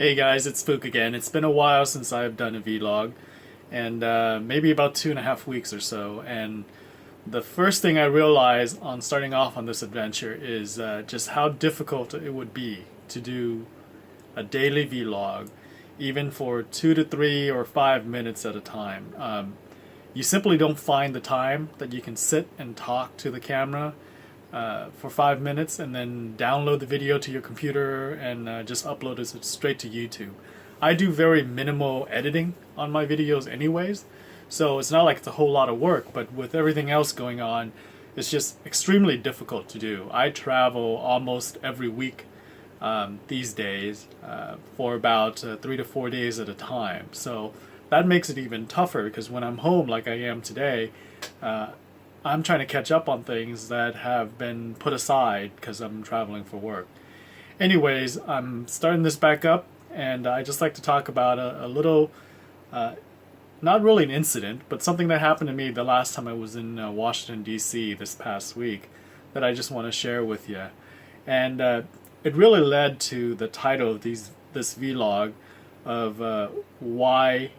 Hey guys, it's Spook again. It's been a while since I've done a vlog, and maybe about 2.5 weeks or so. And the first thing I realized on starting off on this adventure is just how difficult it would be to do a daily vlog, even for 2 to 3 or 5 minutes at a time. You simply don't find the time that you can sit and talk to the camera for 5 minutes and then download the video to your computer and just upload it straight to YouTube. I do very minimal editing on my videos anyways, so it's not like it's a whole lot of work, but with everything else going on, it's just extremely difficult to do. I travel almost every week these days for about 3 to 4 days at a time, so that makes it even tougher because when I'm home like I am today, I'm trying to catch up on things that have been put aside because I'm traveling for work. Anyways, I'm starting this back up, and I just like to talk about a little, not really an incident, but something that happened to me the last time I was in Washington, D.C. this past week that I just want to share with you. And it really led to the title of this vlog of why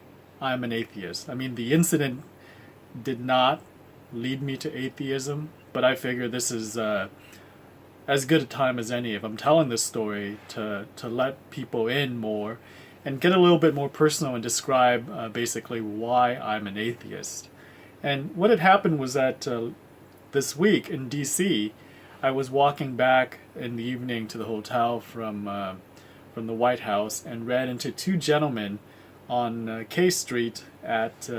I'm an atheist. I mean, the incident did not lead me to atheism, but I figure this is as good a time as any if I'm telling this story to let people in more and get a little bit more personal and describe basically why I'm an atheist. And what had happened was that this week in DC, I was walking back in the evening to the hotel from the White House and ran into two gentlemen on K Street at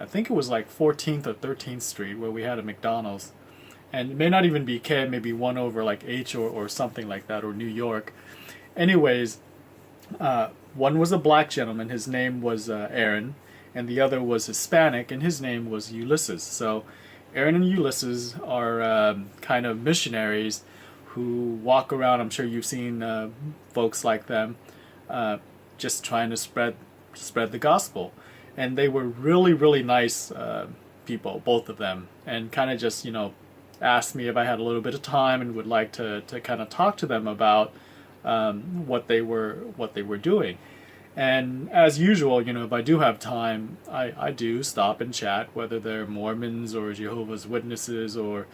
I think it was like 14th or 13th Street where we had a McDonald's. And it may not even be K, maybe one over like H or something like that, or New York. Anyways, one was a black gentleman, his name was Aaron, and the other was Hispanic, and his name was Ulysses. So Aaron and Ulysses are kind of missionaries who walk around. I'm sure you've seen folks like them just trying to spread the gospel. And they were really, really nice people, both of them, and kind of just, asked me if I had a little bit of time and would like to kind of talk to them about what they were doing. And as usual, if I do have time, I do stop and chat, whether they're Mormons or Jehovah's Witnesses or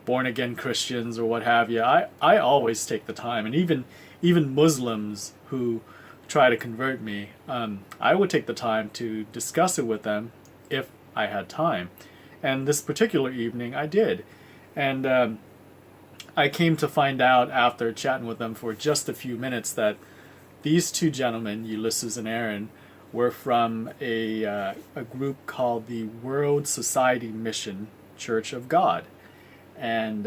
born-again Christians or what have you. I always take the time, and even Muslims who try to convert me, I would take the time to discuss it with them if I had time. And this particular evening I did. And I came to find out after chatting with them for just a few minutes that these two gentlemen, Ulysses and Aaron, were from a group called the World Society Mission Church of God. And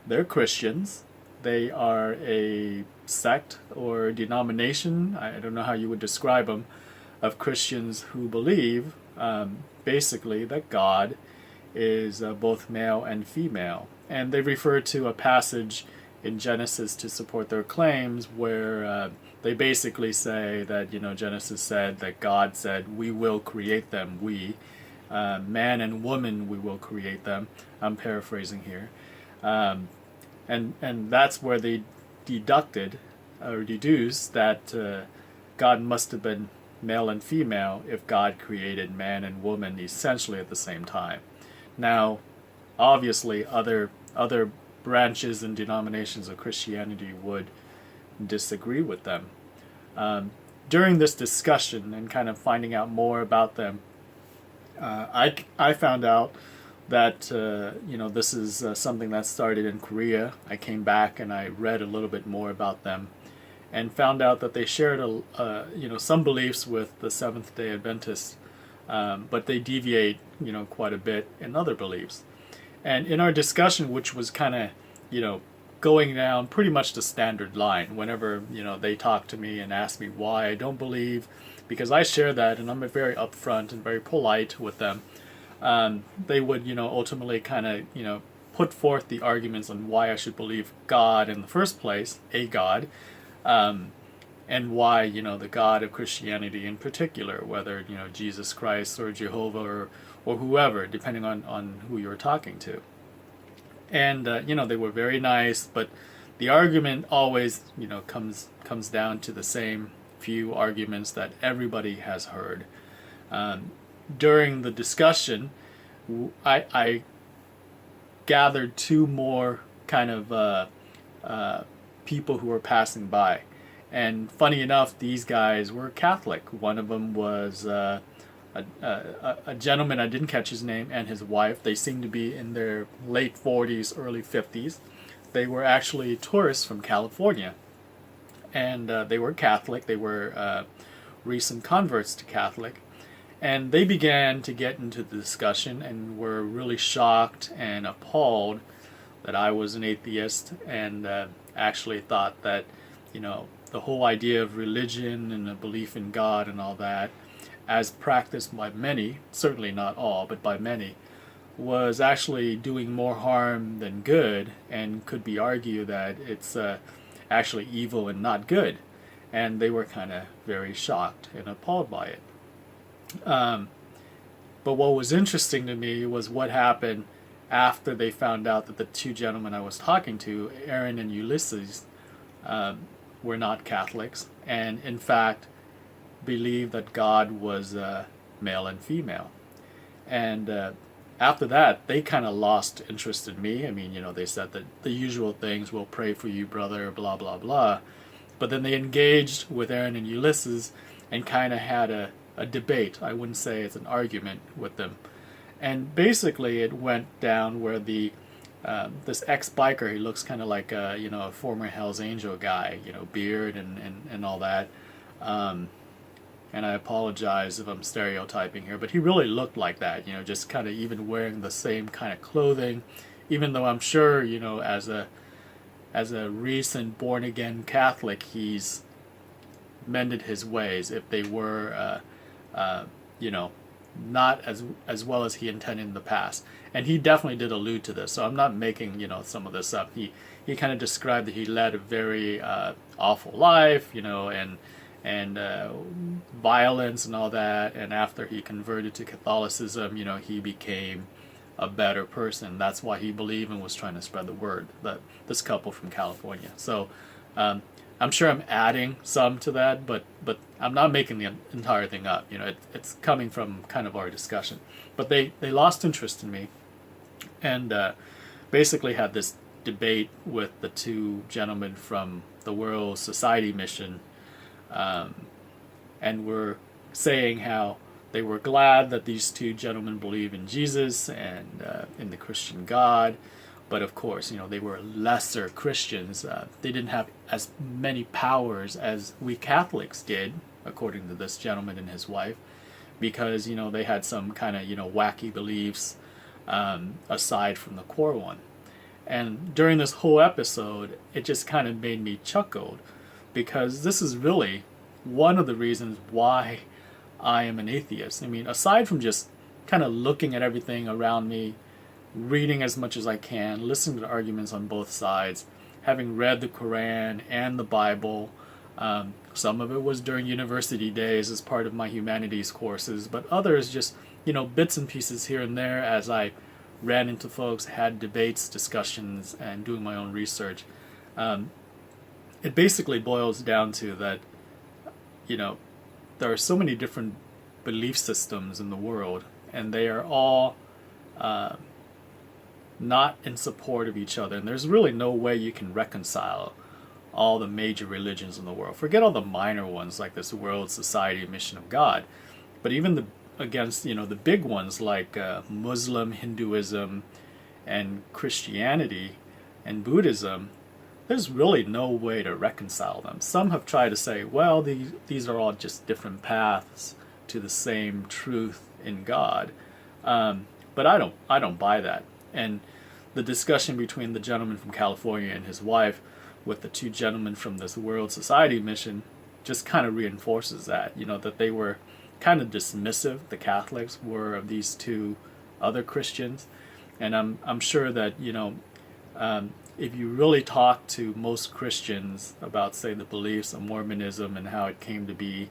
they're Christians. They are a sect or denomination, I don't know how you would describe them, of Christians who believe basically that God is both male and female. And they refer to a passage in Genesis to support their claims where they basically say that, Genesis said that God said, we will create them, man and woman, we will create them. I'm paraphrasing here. And that's where they deduced that God must have been male and female if God created man and woman essentially at the same time. Now, obviously, other branches and denominations of Christianity would disagree with them. During this discussion and kind of finding out more about them, I found out that this is something that started in Korea. I came back and I read a little bit more about them, and found out that they shared some beliefs with the Seventh-day Adventists, but they deviate quite a bit in other beliefs. And in our discussion, which was kind of going down pretty much the standard line, whenever they talk to me and ask me why I don't believe, because I share that and I'm very upfront and very polite with them. They would, ultimately kind of, put forth the arguments on why I should believe God in the first place, a God, and why, the God of Christianity in particular, whether, Jesus Christ or Jehovah or whoever, depending on who you're talking to. And, they were very nice, but the argument always, comes down to the same few arguments that everybody has heard. During the discussion, I gathered two more kind of people who were passing by. And funny enough, these guys were Catholic. One of them was a gentleman, I didn't catch his name, and his wife. They seemed to be in their late 40s, early 50s. They were actually tourists from California. And they were Catholic. They were recent converts to Catholic. And they began to get into the discussion and were really shocked and appalled that I was an atheist, and actually thought that, the whole idea of religion and a belief in God and all that, as practiced by many, certainly not all, but by many, was actually doing more harm than good, and could be argued that it's actually evil and not good. And they were kind of very shocked and appalled by it. But what was interesting to me was what happened after they found out that the two gentlemen I was talking to, Aaron and Ulysses, were not Catholics, and in fact believed that God was male and female. And after that, they kind of lost interest in me. I mean, they said that the usual things, we'll pray for you, brother, blah, blah, blah. But then they engaged with Aaron and Ulysses and kind of had a debate. I wouldn't say it's an argument with them. And basically it went down where this ex-biker, he looks kind of like a former Hell's Angel guy, beard and all that. And I apologize if I'm stereotyping here, but he really looked like that, just kind of even wearing the same kind of clothing, even though I'm sure, as a recent born-again Catholic, he's mended his ways if they were, not as well as he intended in the past. And he definitely did allude to this, so I'm not making, some of this up. He kind of described that he led a very awful life, and violence and all that, and after he converted to Catholicism, he became a better person. That's why he believed and was trying to spread the word, that this couple from California. So I'm sure I'm adding some to that, but I'm not making the entire thing up. It's coming from kind of our discussion. But they lost interest in me, and basically had this debate with the two gentlemen from the World Society Mission, and were saying how they were glad that these two gentlemen believe in Jesus and in the Christian God. But of course, they were lesser Christians. They didn't have as many powers as we Catholics did, according to this gentleman and his wife, because, they had some kind of, wacky beliefs aside from the core one. And during this whole episode, it just kind of made me chuckle, because this is really one of the reasons why I am an atheist. I mean, aside from just kind of looking at everything around me, reading as much as I can, listening to arguments on both sides, having read the Quran and the Bible. Some of it was during university days as part of my humanities courses, but others just, bits and pieces here and there as I ran into folks, had debates, discussions, and doing my own research. It basically boils down to that, there are so many different belief systems in the world, and they are all not in support of each other, and there's really no way you can reconcile all the major religions in the world. Forget all the minor ones like this World Society Mission of God, but even against the big ones like Muslim, Hinduism, and Christianity and Buddhism, there's really no way to reconcile them. Some have tried to say, well, these are all just different paths to the same truth in God, but I don't buy that. And the discussion between the gentleman from California and his wife with the two gentlemen from this World Society Mission just kind of reinforces that, that they were kind of dismissive, the Catholics were, of these two other Christians. And I'm sure that, if you really talk to most Christians about, say, the beliefs of Mormonism and how it came to be,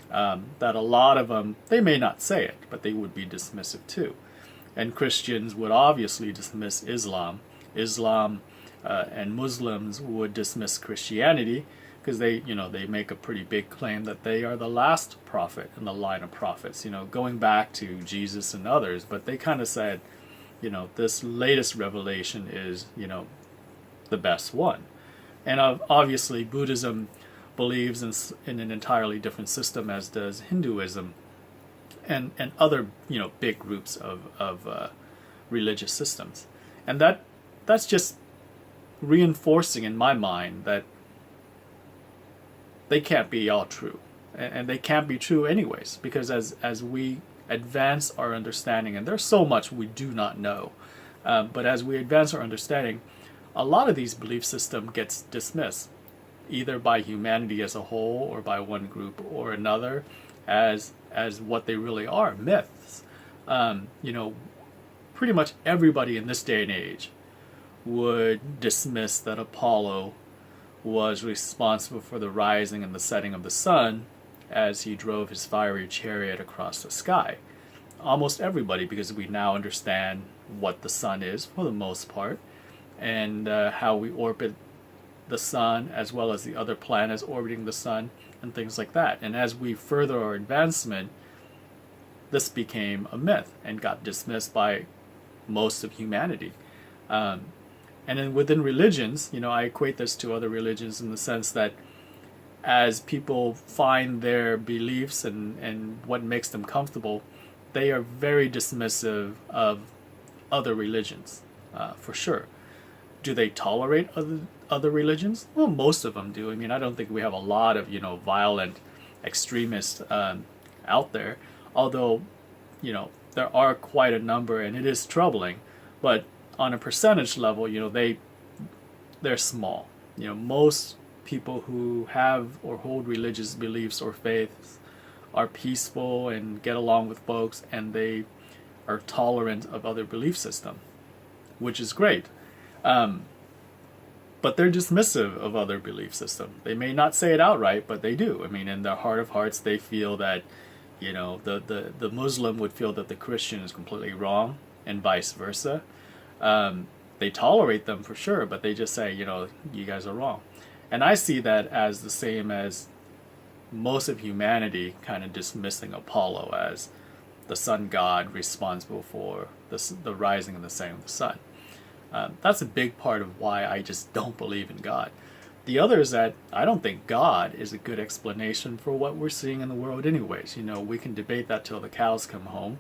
that a lot of them, they may not say it, but they would be dismissive too. And Christians would obviously dismiss Islam. And Muslims would dismiss Christianity, because they make a pretty big claim that they are the last prophet in the line of prophets, going back to Jesus and others. But they kind of said, this latest revelation is, the best one. And obviously, Buddhism believes in an entirely different system, as does Hinduism and other, big groups of religious systems. And that's just reinforcing in my mind that they can't be all true. And they can't be true anyways, because as we advance our understanding, and there's so much we do not know, but as we advance our understanding, a lot of these belief system gets dismissed, either by humanity as a whole or by one group or another, as what they really are, myths. Pretty much everybody in this day and age would dismiss that Apollo was responsible for the rising and the setting of the sun as he drove his fiery chariot across the sky. Almost everybody, because we now understand what the sun is for the most part, and how we orbit the sun as well as the other planets orbiting the sun and things like that. And as we further our advancement, this became a myth and got dismissed by most of humanity. And then within religions, I equate this to other religions in the sense that as people find their beliefs and what makes them comfortable, they are very dismissive of other religions, for sure. Do they tolerate other religions? Well, most of them do. I mean, I don't think we have a lot of, violent extremists out there, although, there are quite a number, and it is troubling. But on a percentage level, they're small. Most people who have or hold religious beliefs or faiths are peaceful and get along with folks, and they are tolerant of other belief systems, which is great. But they're dismissive of other belief systems. They may not say it outright, but they do. I mean, in their heart of hearts, they feel that, the Muslim would feel that the Christian is completely wrong, and vice versa. They tolerate them for sure, but they just say, you guys are wrong. And I see that as the same as most of humanity kind of dismissing Apollo as the sun god responsible for the rising and the setting of the sun. That's a big part of why I just don't believe in God. The other is that I don't think God is a good explanation for what we're seeing in the world anyways. We can debate that till the cows come home.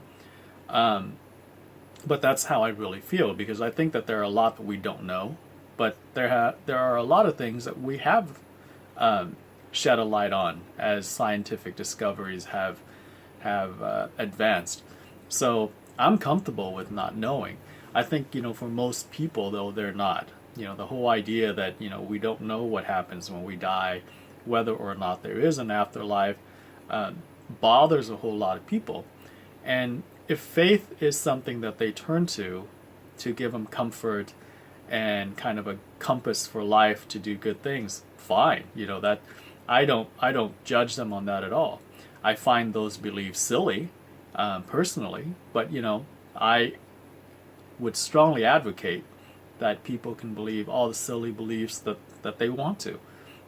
But that's how I really feel, because I think that there are a lot that we don't know, but there are a lot of things that we have shed a light on as scientific discoveries have advanced. So I'm comfortable with not knowing. I think, for most people, though, they're not. The whole idea that, we don't know what happens when we die, whether or not there is an afterlife, bothers a whole lot of people. And if faith is something that they turn to give them comfort and kind of a compass for life to do good things, fine. That I don't judge them on that at all. I find those beliefs silly, personally, but I would strongly advocate that people can believe all the silly beliefs that they want to.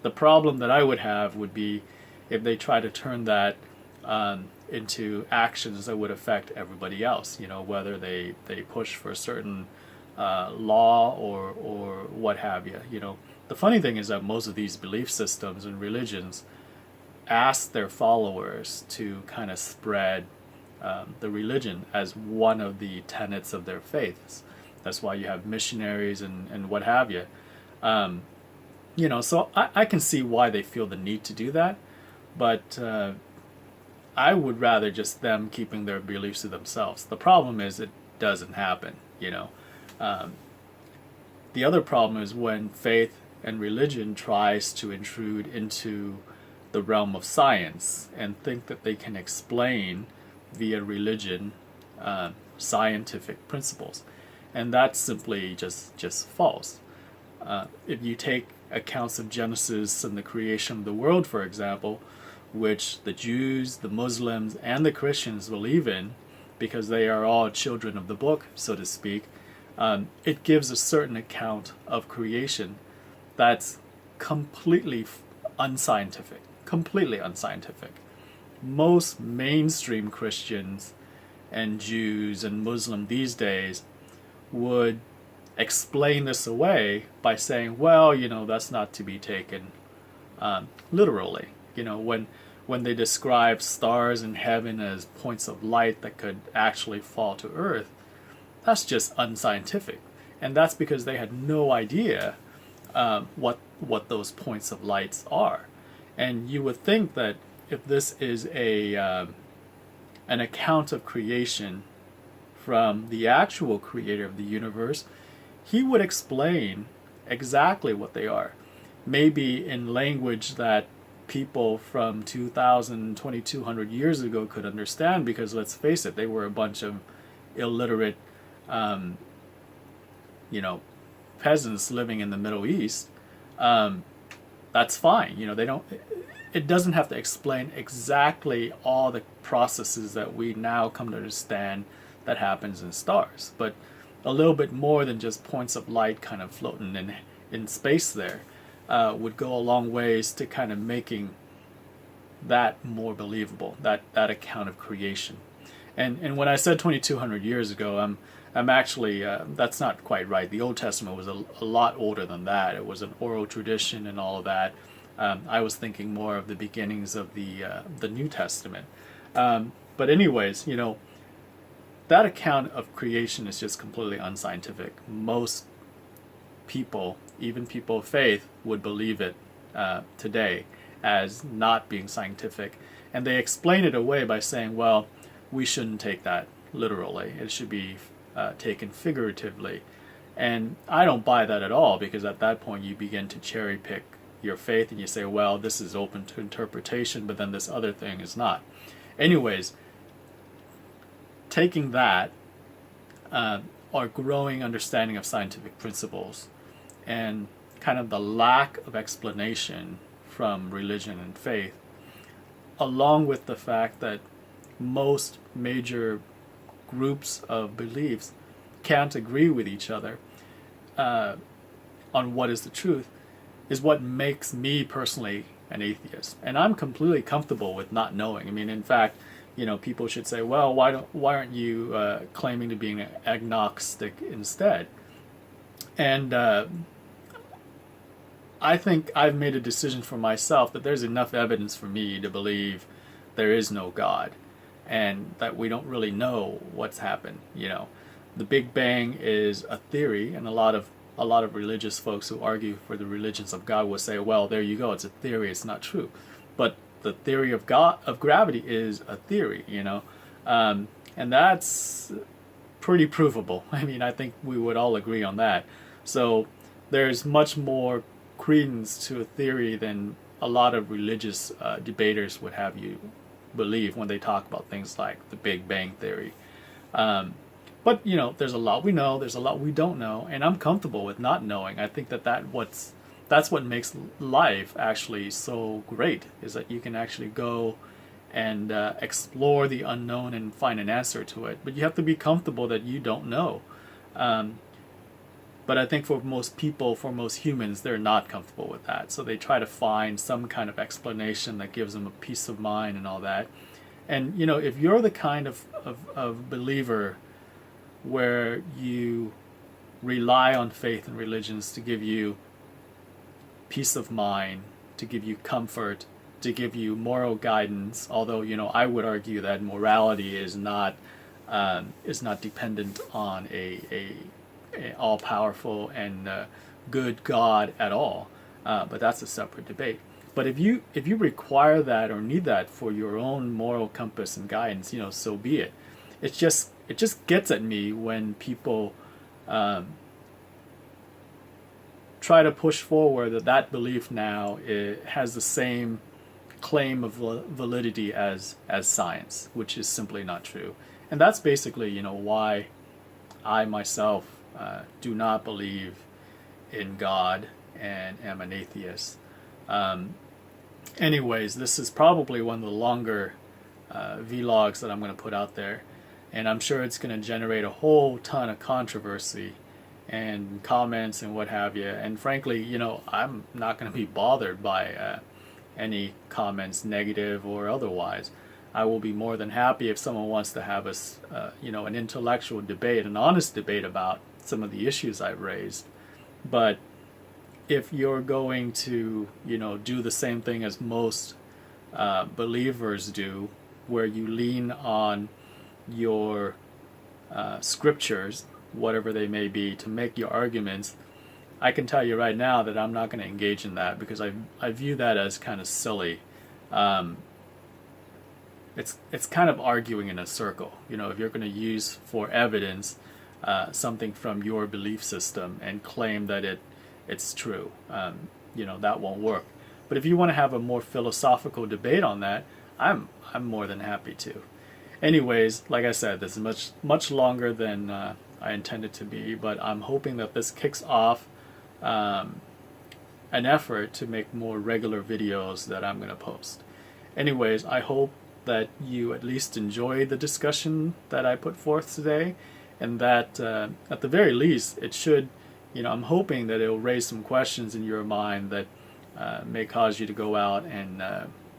The problem that I would have would be if they try to turn that into actions that would affect everybody else, whether they push for a certain law or what have you. The funny thing is that most of these belief systems and religions ask their followers to kind of spread the religion as one of the tenets of their faiths. That's why you have missionaries and what have you. So I can see why they feel the need to do that, but I would rather just them keeping their beliefs to themselves. The problem is it doesn't happen, The other problem is when faith and religion tries to intrude into the realm of science and think that they can explain via religion scientific principles. And that's simply just false. If you take accounts of Genesis and the creation of the world, for example, which the Jews, the Muslims, and the Christians believe in, because they are all children of the book, so to speak, it gives a certain account of creation that's completely unscientific, completely unscientific. Most mainstream Christians and Jews and Muslim these days would explain this away by saying, well, that's not to be taken literally. When they describe stars in heaven as points of light that could actually fall to earth, that's just unscientific. And that's because they had no idea what those points of lights are. And you would think that if this is an account of creation from the actual creator of the universe, he would explain exactly what they are. Maybe in language that people from 2,000, 2,200 years ago could understand, because let's face it, they were a bunch of illiterate, peasants living in the Middle East. That's fine. It doesn't have to explain exactly all the processes that we now come to understand that happens in stars, but a little bit more than just points of light kind of floating in space there would go a long ways to kind of making that more believable, that account of creation. And when I said 2,200 years ago, I'm actually, that's not quite right. The Old Testament was a lot older than that. It was an oral tradition and all of that. I was thinking more of the beginnings of the New Testament. But anyways, that account of creation is just completely unscientific. Most people, even people of faith, would believe it today as not being scientific. And they explain it away by saying, well, we shouldn't take that literally. It should be taken figuratively. And I don't buy that at all, because at that point you begin to cherry pick your faith and you say, well, this is open to interpretation, but then this other thing is not. Anyways, taking that, our growing understanding of scientific principles and kind of the lack of explanation from religion and faith, along with the fact that most major groups of beliefs can't agree with each other on what is the truth, is what makes me personally an atheist. And I'm completely comfortable with not knowing. I mean, in fact, people should say, well, why aren't you claiming to be an agnostic instead? And I think I've made a decision for myself that there's enough evidence for me to believe there is no God, and that we don't really know what's happened. The Big Bang is a theory, and a lot of religious folks who argue for the religions of God will say, well, there you go, it's a theory, it's not true. But the theory of gravity is a theory, and that's pretty provable. I mean, I think we would all agree on that. So there's much more credence to a theory than a lot of religious debaters would have you believe when they talk about things like the Big Bang theory. But there's a lot we know, there's a lot we don't know, and I'm comfortable with not knowing. I think that's what makes life actually so great, is that you can actually go and explore the unknown and find an answer to it. But you have to be comfortable that you don't know. But I think for most people, for most humans, they're not comfortable with that. So they try to find some kind of explanation that gives them a peace of mind and all that. And if you're the kind of believer where you rely on faith and religions to give you peace of mind, to give you comfort, to give you moral guidance, although I would argue that morality is not dependent on a all-powerful and good God at all, but that's a separate debate. But if you require that or need that for your own moral compass and guidance, so be it. It just gets at me when people try to push forward that belief now has the same claim of validity as science, which is simply not true. And that's basically why I myself do not believe in God and am an atheist. Anyways, this is probably one of the longer vlogs that I'm going to put out there, and I'm sure it's going to generate a whole ton of controversy and comments and what have you. And frankly, I'm not going to be bothered by any comments, negative or otherwise. I will be more than happy if someone wants to have an intellectual debate, an honest debate about some of the issues I've raised. But if you're going to, do the same thing as most believers do, where you lean on your scriptures, whatever they may be, to make your arguments, I can tell you right now that I'm not going to engage in that, because I view that as kind of silly. It's kind of arguing in a circle. If you're going to use for evidence something from your belief system and claim that it's true, that won't work. But if you want to have a more philosophical debate on that, I'm more than happy to. Anyways, like I said, this is much longer than I intended to be, but I'm hoping that this kicks off an effort to make more regular videos that I'm going to post. Anyways, I hope that you at least enjoy the discussion that I put forth today, and that at the very least it should, I'm hoping that it will raise some questions in your mind that may cause you to go out and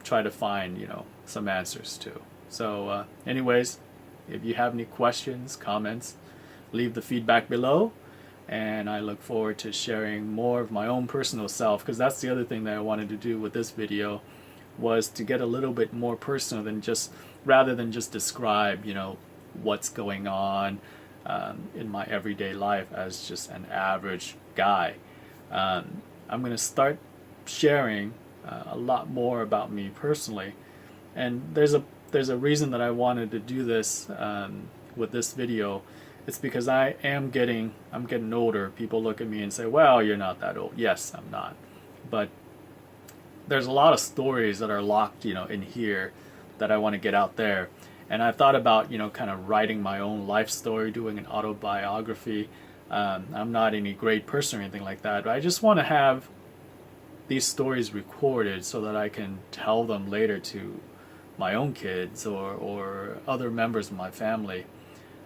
try to find, some answers to. So anyways, if you have any questions, comments, leave the feedback below, and I look forward to sharing more of my own personal self, because that's the other thing that I wanted to do with this video, was to get a little bit more personal rather than just describe, what's going on in my everyday life as just an average guy. I'm going to start sharing a lot more about me personally, and there's a reason that I wanted to do this with this video. It's because I'm getting older. People look at me and say, well, you're not that old. Yes, I'm not, but there's a lot of stories that are locked, in here that I want to get out there. And I thought about, kind of writing my own life story, doing an autobiography. I'm not any great person or anything like that, but I just want to have these stories recorded so that I can tell them later to my own kids or other members of my family.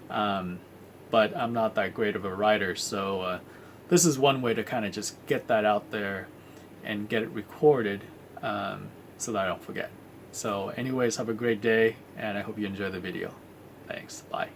But I'm not that great of a writer, so this is one way to kind of just get that out there and get it recorded, so that I don't forget. So anyways, have a great day, and I hope you enjoy the video. Thanks. Bye.